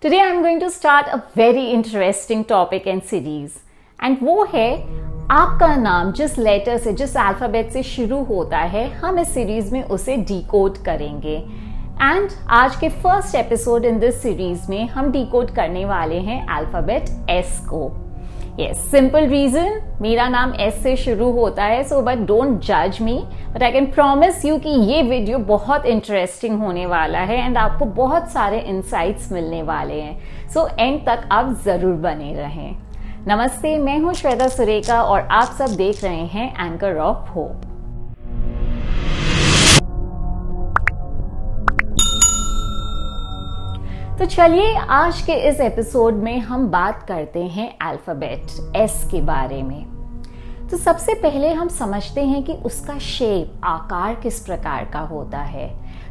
Today I'm going to start a very interesting topic and series and वो है आपका नाम जिस लेटर से जिस अल्फाबेट से शुरू होता है हम इस सीरीज में उसे डिकोड करेंगे। एंड आज के first episode in this series में हम डिकोड करने वाले हैं अल्फाबेट एस को। यस, सिंपल रीजन, मेरा नाम एस से शुरू होता है, सो बट डोंट जज me, but I can promise you कि ये वीडियो बहुत इंटरेस्टिंग होने वाला है एंड आपको बहुत सारे इंसाइट्स मिलने वाले हैं। सो एंड तक आप जरूर बने रहें। नमस्ते, मैं हूं श्वेता सुरेखा और आप सब देख रहे हैं एंकर ऑफ होप। तो चलिए आज के इस एपिसोड में हम बात करते हैं अल्फाबेट एस के बारे में। तो सबसे पहले हम समझते हैं कि उसका शेप, आकार किस प्रकार का होता है।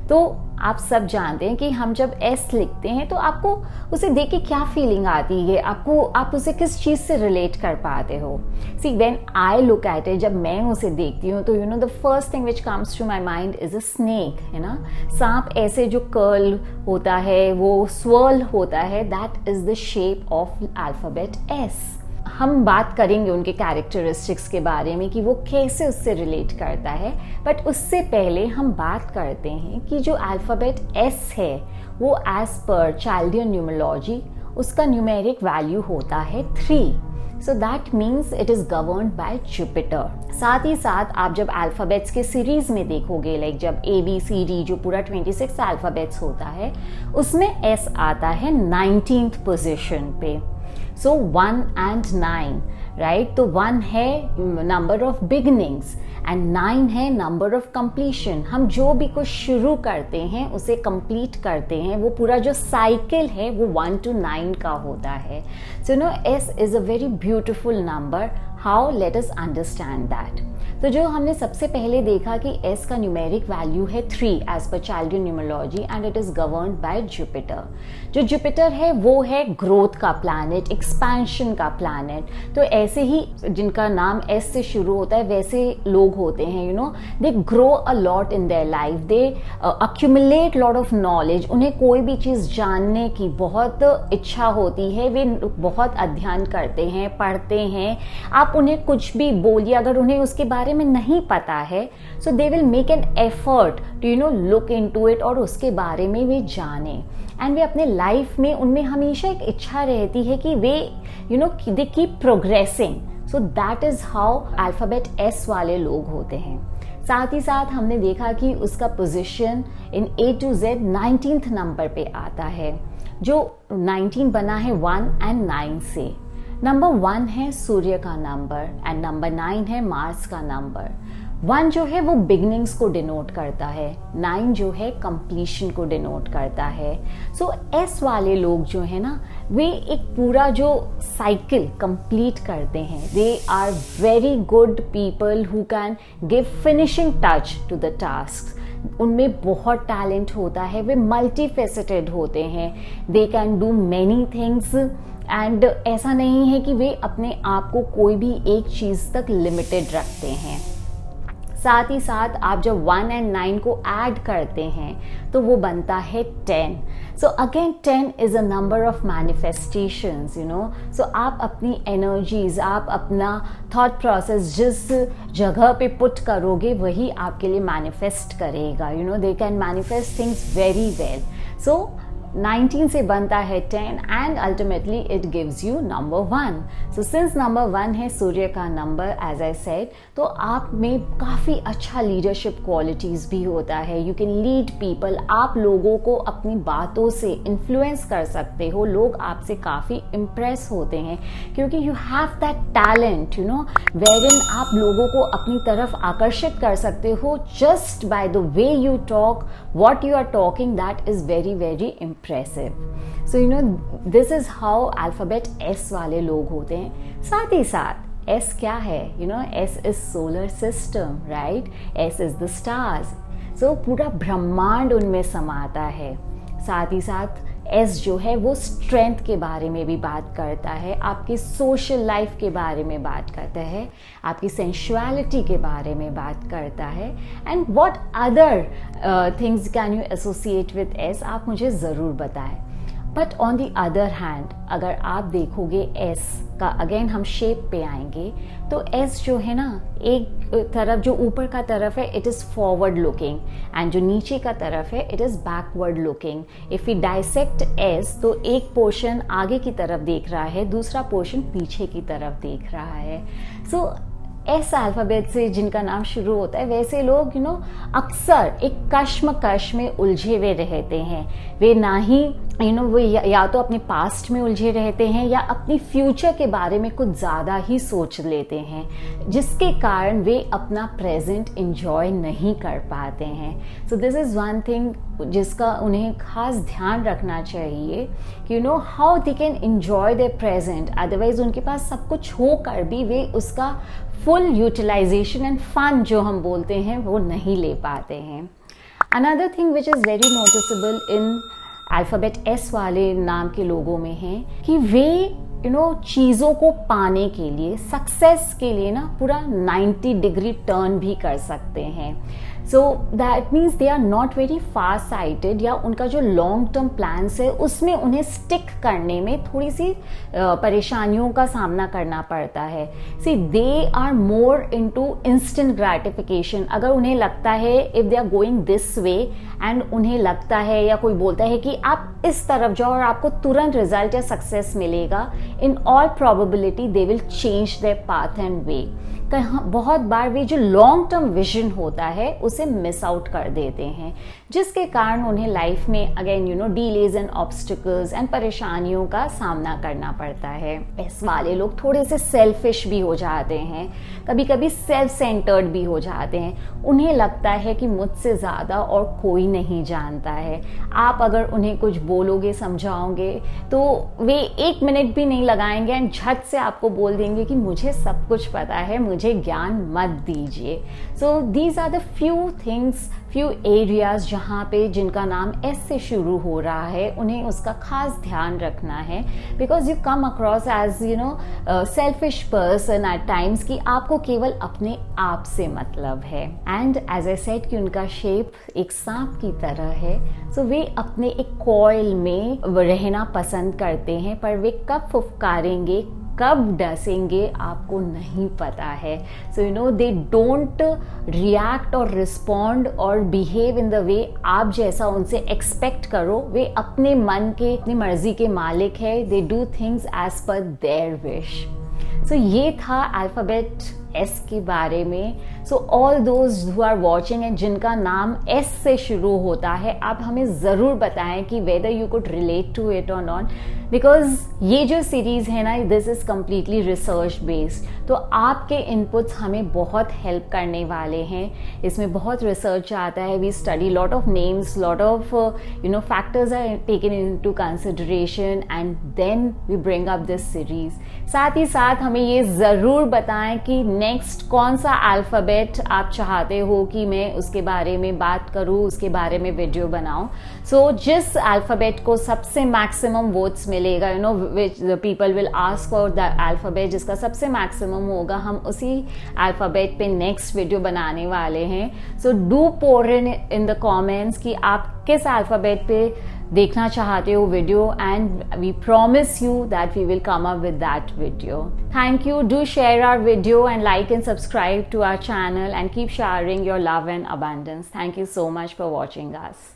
तो आप सब जानते हैं कि हम जब एस लिखते हैं तो आपको उसे देख के क्या फीलिंग आती है, आप उसे किस चीज से रिलेट कर पाते हो। See when I look at it, जब मैं उसे देखती हूँ तो you know the first thing which comes to my mind is a snake, है ना। सांप ऐसे जो कर्ल होता है, वो स्वर्ल होता है, that is the shape of alphabet S. हम बात करेंगे उनके कैरेक्टरिस्टिक्स के बारे में कि वो कैसे उससे रिलेट करता है, बट उससे पहले हम बात करते हैं कि जो अल्फाबेट एस है वो एज पर चाइल्डियन न्यूमरोलॉजी उसका न्यूमेरिक वैल्यू होता है 3। सो that means it is governed by Jupiter. साथ ही साथ आप जब अल्फाबेट्स के सीरीज में देखोगे, लाइक जब ABCD जो पूरा 26 अल्फाबेट्स होता है उसमें एस आता है 19th पोजिशन पे। सो 1 and 9, राइट। तो 1 है नंबर ऑफ बिगनिंग्स एंड 9 है नंबर ऑफ कंप्लीशन। हम जो भी कुछ शुरू करते हैं उसे कंप्लीट करते हैं, वो पूरा जो साइकिल है वो 1 to 9 का होता है। So no S is a very beautiful number. How? Let us understand that. तो जो हमने सबसे पहले देखा कि एस का न्यूमेरिक वैल्यू है 3 as per Chaldean numerology and it is governed by Jupiter. जो जुपिटर है वो है ग्रोथ का प्लैनेट, एक्सपेंशन का प्लैनेट। तो ऐसे ही जिनका नाम एस से शुरू होता है वैसे लोग होते हैं, you know, they grow a lot in their life, they accumulate lot of knowledge. उन्हें कोई भी चीज जानने की बहुत इच्छा होती है, वे बहुत अध्ययन करते हैं, पढ़ते हैं। आप उन्हें कुछ भी बोलिए, अगर उन्हें उसके बारे में नहीं पता है, so they will make an effort to you know look into it और उसके बारे में वे जाने। एंड वे अपने लाइफ में, उनमें हमेशा एक इच्छा रहती है कि way you know they keep progressing. So that is how alphabet S वाले लोग होते हैं। साथ ही साथ हमने देखा कि उसका position in A to Z 19th number पे आता है। जो 19 बना है 1 and 9 से। नंबर 1 है सूर्य का नंबर एंड नंबर 9 है मार्स का नंबर। 1 जो है वो बिगनिंग्स को डिनोट करता है, 9 जो है कंप्लीशन को डिनोट करता है। सो एस वाले लोग जो है ना, वे एक पूरा जो साइकिल कंप्लीट करते हैं। They are very good people who can give finishing touch to the task. उनमें बहुत टैलेंट होता है, वे मल्टीफेसेटेड होते हैं, they can do many things. And ऐसा नहीं है कि वे अपने आप को कोई भी एक चीज तक लिमिटेड रखते हैं। साथ ही साथ आप जब 1 and 9 को ऐड करते हैं तो वो बनता है 10। So again 10 is a number of manifestations, you know. So आप अपनी एनर्जीज, आप अपना थॉट प्रोसेस जिस जगह पे पुट करोगे वही आपके लिए मैनिफेस्ट करेगा, you know. They can manifest things very well. So 19 से बनता है 10 and ultimately it gives you number 1। So since number 1 है सूर्य का नंबर, एज आई सेड, तो आप में काफी अच्छा लीडरशिप क्वालिटीज भी होता है। You can lead people. आप लोगों को अपनी बातों से इन्फ्लुएंस कर सकते हो, लोग आपसे काफी इम्प्रेस होते हैं क्योंकि you have that talent, you know, wherein आप लोगों को अपनी तरफ आकर्षित कर सकते हो just by the way you talk, what you are talking, that is very very impressive. So you know this is how alphabet S वाले लोग होते हैं। साथ ही साथ S क्या है, you know, S is solar system, right? S is the stars. So पूरा ब्रह्मांड उनमें समाता है। साथ ही साथ एस जो है वो स्ट्रेंथ के बारे में भी बात करता है, आपकी सोशल लाइफ के बारे में बात करता है, आपकी सेंशुअलिटी के बारे में बात करता है। And what other things can you associate with S, आप मुझे ज़रूर बताएं। But on the other hand अगर आप देखोगे एस का, अगेन हम शेप पे आएंगे, तो एस जो है ना, एक तरफ जो ऊपर का तरफ है it is forward looking and जो नीचे का तरफ है it is backward looking. If we dissect S तो एक पोर्शन आगे की तरफ देख रहा है, दूसरा पोर्शन पीछे की तरफ देख रहा है. सो एस अल्फाबेट से जिनका नाम शुरू होता है वैसे लोग अक्सर एक कश्मकश में उलझे हुए रहते हैं. वे ना ही वो या तो अपने पास्ट में उलझे रहते हैं या अपनी फ्यूचर के बारे में कुछ ज़्यादा ही सोच लेते हैं, जिसके कारण वे अपना प्रेजेंट इंजॉय नहीं कर पाते हैं. So this is one thing जिसका उन्हें खास ध्यान रखना चाहिए कि how they can enjoy there present. Otherwise उनके पास सब कुछ होकर भी वे उसका फुल यूटिलाइजेशन एंड फन जो हम बोलते हैं वो नहीं ले पाते हैं. Another thing which is very noticeable in alphabet S वाले नाम के लोगों में है कि वे चीज़ों को पाने के लिए, सक्सेस के लिए ना पूरा 90 डिग्री टर्न भी कर सकते हैं. So that means they are not very far sighted, या उनका जो लॉन्ग टर्म प्लान्स है उसमें उन्हें स्टिक करने में थोड़ी सी परेशानियों का सामना करना पड़ता है. See they are more into instant gratification. अगर उन्हें लगता है if they are going this way and उन्हें लगता है या कोई बोलता है कि आप इस तरफ जाओ और आपको तुरंत रिजल्ट या सक्सेस मिलेगा, in all probability they will change their path and way. बहुत बार वे जो लॉन्ग टर्म विजन होता है उसे मिस आउट कर देते हैं, जिसके कारण उन्हें लाइफ में again delays and obstacles and परेशानियों का सामना करना पड़ता है. इस वाले लोग थोड़े से सेल्फिश भी हो जाते हैं, कभी कभी सेल्फ सेंटर्ड भी हो जाते हैं. उन्हें लगता है कि मुझसे ज़्यादा और कोई नहीं जानता है. आप अगर उन्हें कुछ बोलोगे, समझाओगे, तो वे 1 मिनट भी नहीं लगाएंगे एंड झट से आपको बोल देंगे कि मुझे सब कुछ पता है, मुझे ज्ञान मत दीजिए. So these are the few things, few areas जहाँ पे जिनका नाम एस से शुरू हो रहा है, उन्हें उसका खास ध्यान रखना है. Because you come across as selfish person at times कि आपको केवल अपने आप से मतलब है. एंड एज आई सेड कि उनका शेप एक सांप की तरह है. सो वे अपने एक कॉइल में रहना पसंद करते हैं, पर वे कब फुफकारेंगे, कब डसेंगे, आपको नहीं पता है. सो दे डोंट रिएक्ट और रिस्पॉन्ड और बिहेव इन द वे आप जैसा उनसे एक्सपेक्ट करो. वे अपने मन के, अपनी मर्जी के मालिक है. They do things as per their wish. So ये था अल्फाबेट एस के बारे में. So all those who are watching and जिनका नाम एस से शुरू होता है, आप हमें ज़रूर बताएं कि whether you could relate to it और नॉट. बिकॉज ये जो सीरीज़ है ना, this is completely research based. तो आपके इनपुट्स हमें बहुत हेल्प करने वाले हैं. इसमें बहुत रिसर्च आता है. We study lot of names, lot of factors are taken into consideration and then we bring up this series. साथ ही साथ हमें ये ज़रूर बताएं कि नेक्स्ट कौन सा अल्फ़ाबेट आप चाहते हो कि मैं उसके बारे में बात करूं, उसके बारे में वीडियो बनाऊं. सो जिस अल्फ़ाबेट को सबसे मैक्सिमम वोट्स मिलेगा, which the people will ask for the alphabet जिसका सबसे मैक्सिमम होगा, हम उसी अल्फ़ाबेट पे नेक्स्ट वीडियो बनाने वाले हैं. So do pour in the comments कि आप किस अल्फ़ाबेट पे देखना चाहते हो video, and we promise you that we will come up with that video. Thank you. Do share our video and like and subscribe to our channel and keep sharing your love and abundance. Thank you so much for watching us.